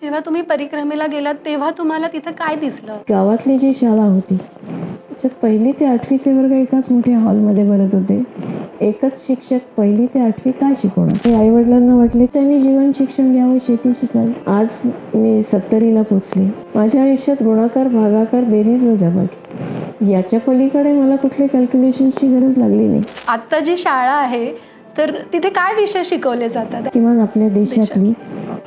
जेव्हा तुम्ही परिक्रमेला गेलात तेव्हा तुम्हाला तिथे काय दिसलं? गावातली जी शाळा होती त्याच्यात 1ली ते 8वीचे वर्ग एकाच मोठ्या हॉलमध्ये भरत होते. एकच शिक्षक 1ली ते 8वी काय शिकवणार? ते आईवडिलांना वाटले त्यांनी जीवन शिक्षण घ्यावं, शेती शिकावी. आज मी 70ला पोचले. माझ्या आयुष्यात गुणाकार, भागाकार, बेरीज वजाबाकी याच्या पलीकडे मला कुठल्या कॅल्क्युलेशन्सची गरज लागली नाही. आता जी शाळा आहे तर तिथे काय विषय शिकवले जातात? किमान आपल्या देशातली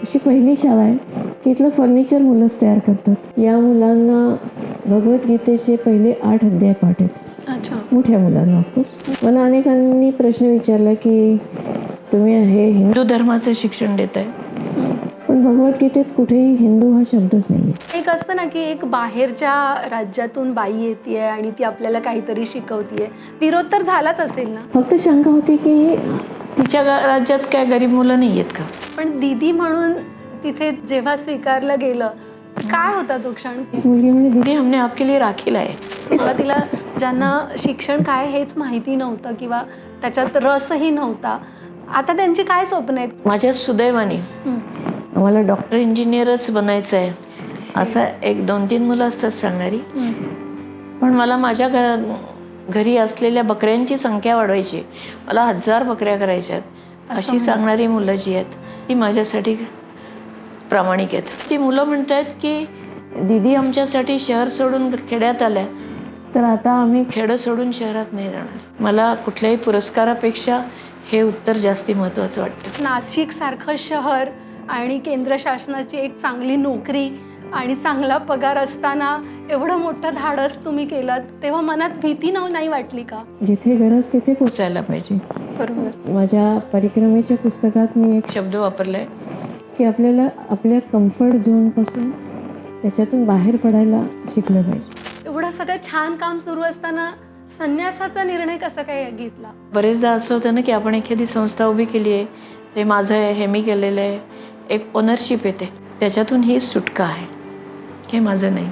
अशी पहिली शाळा आहे की इथलं फर्निचर मुलंच तयार करतात. या मुलांना भगवद्गीतेचे पहिले 8 अध्याय पाठ आहेत. अच्छा. मोठ्या मुलांना ऑफकोर्स. मला अनेकांनी प्रश्न विचारला की तुम्ही हे हिंदू धर्माचं शिक्षण देताय, पण भगवद्गीतेत कुठेही हिंदू हा शब्दच नाही आहे. एक असतं ना की एक बाहेरच्या राज्यातून बाई येते आणि ती आपल्याला काहीतरी शिकवतीये, विरोध तर झालाच असेल ना? फक्त शंका होती की तिच्या राज्यात काय गरीब मुलं नाही आहेत का? पण दीदी म्हणून तिथे जेव्हा स्वीकारलं गेलं काय होता तो क्षण? एक मुलगी म्हणे दीदी हमने आपके लिए राखी लाए. सुरुवातीला ज्यांना शिक्षण काय हेच माहिती नव्हतं किंवा त्याच्यात रसही नव्हता, आता त्यांची काय स्वप्न आहेत? माझ्या सुदैवाने मला डॉक्टर इंजिनियरच बनायचं आहे असं 1-2-3 मुलं असतात सांगणारी, पण मला माझ्या घरी असलेल्या बकऱ्यांची संख्या वाढवायची, मला 1000 बकऱ्या करायच्या आहेत अशी सांगणारी मुलं जी आहेत ती माझ्यासाठी प्रामाणिक आहेत. ती मुलं म्हणत आहेत की दीदी आमच्यासाठी शहर सोडून खेड्यात आल्या, तर आता आम्ही खेडं सोडून शहरात नाही जाणार. मला कुठल्याही पुरस्कारापेक्षा हे उत्तर जास्ती महत्त्वाचं वाटतं. नाशिकसारखं शहर आणि केंद्र शासनाची एक चांगली नोकरी आणि चांगला पगार असताना एवढं मोठं धाडस तुम्ही केलं, तेव्हा मनात भीती नाही वाटली का? जिथे गरज तिथे पोचायला पाहिजे. बरोबर. माझ्या परिक्रमेच्या पुस्तकात मी एक शब्द वापरलाय की आपल्याला आपल्या कम्फर्ट झोनपासून त्याच्यातून बाहेर पडायला शिकलं पाहिजे. एवढं सगळं छान काम सुरू असताना संन्यासाचा निर्णय कसा काय घेतला? बरेचदा असं होतं ना की आपण एखादी संस्था उभी केली आहे, हे माझं आहे, हे मी केलेलं आहे, एक ओनरशिप येते, त्याच्यातून ही सुटका आहे, हे माझं नाही.